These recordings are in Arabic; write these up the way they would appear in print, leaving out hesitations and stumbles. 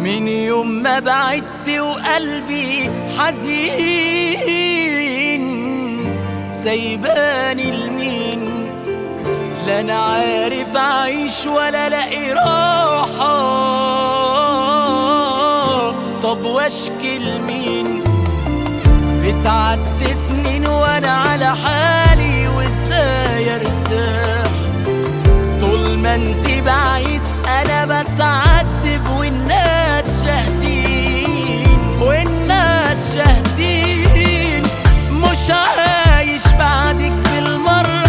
من يوم ما بعدت وقلبي حزين، سايباني لمين؟ لا انا عارف اعيش ولا الاقي راحة. طب واشكي لمين؟ بتعدي سنين وانا على حالي وازاي ارتاح؟ طول ما انت بعيد انا بتعذب والناس شاهدين، والناس شاهدين. مش عايش بعدك بالمرة،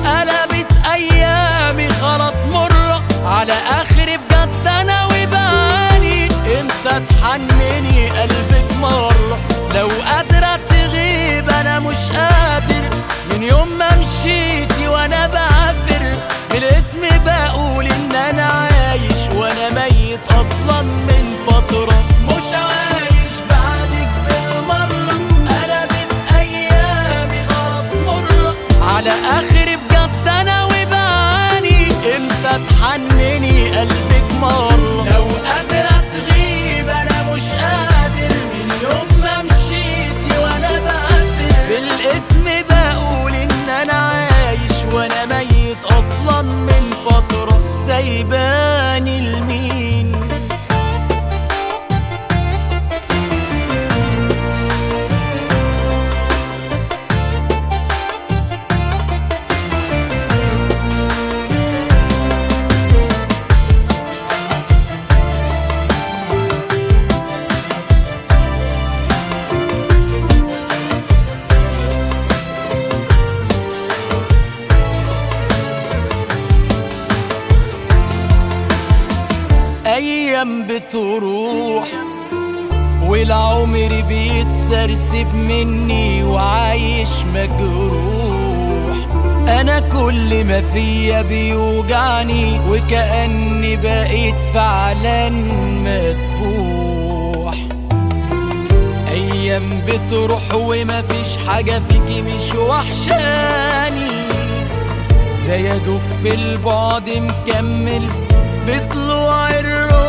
قلبت ايامي خلاص مرة على اخري بجد انا وبعاني. امتى تحنني قلبك مرة؟ لو قادرة تغيب انا مش قادر. من يوم ما مشيتي وانا بعافر، بالاسم بقول ان انا عايش وانا ميت اصلا من فترة. مش عايش بعدك بالمرة، قلبت ايامي خلاص مرة على اخري بجد انا وبعاني. امتى تحنني قلبك مرة؟ لو قادرة تغيب انا مش قادر. من يوم ما مشيتي وانا بعافر، بالاسم بقول ان انا عايش وانا ميت اصلا من فترة. سايباني لمين؟ ايام بتروح والعمر بيتسرسب مني وعايش مجروح. انا كل ما فيا بيوجعني وكأني بقيت فعلا مذبوح. ايام بتروح وما فيش حاجة فيكي مش وحشاني، ده يدوب في البعد مكمل بطلوع الروح.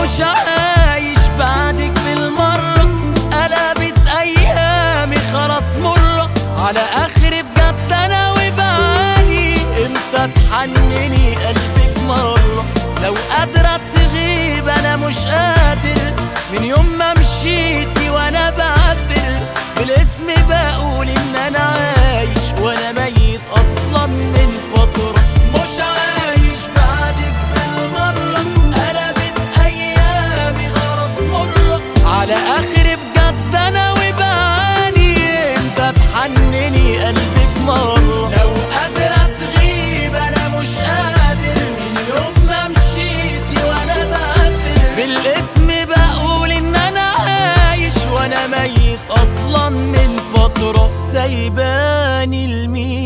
مش عايش بعدك بالمرة، قلبت ايامي خلاص مرة على اخري بجد انا وبعاني. امتى تحنني قلبك مرة؟ لو قادرة تغيب انا مش قادر. من يوم ما مشيتي وانا بعافر، بالاسم بقول ان انا عايش وانا ميت اصلا من فترة. مش عايش بعدك بالمرة، قلبت ايامي خلاص مرة على اخري بجد انا وبعاني. امتى تحنني قلبك مرة؟ لو قادرة تغيب انا مش قادر. من يوم ما مشيتي وانا بعافر، بالاسم بقول ان انا عايش وانا ميت اصلا من فترة. سايباني لمين؟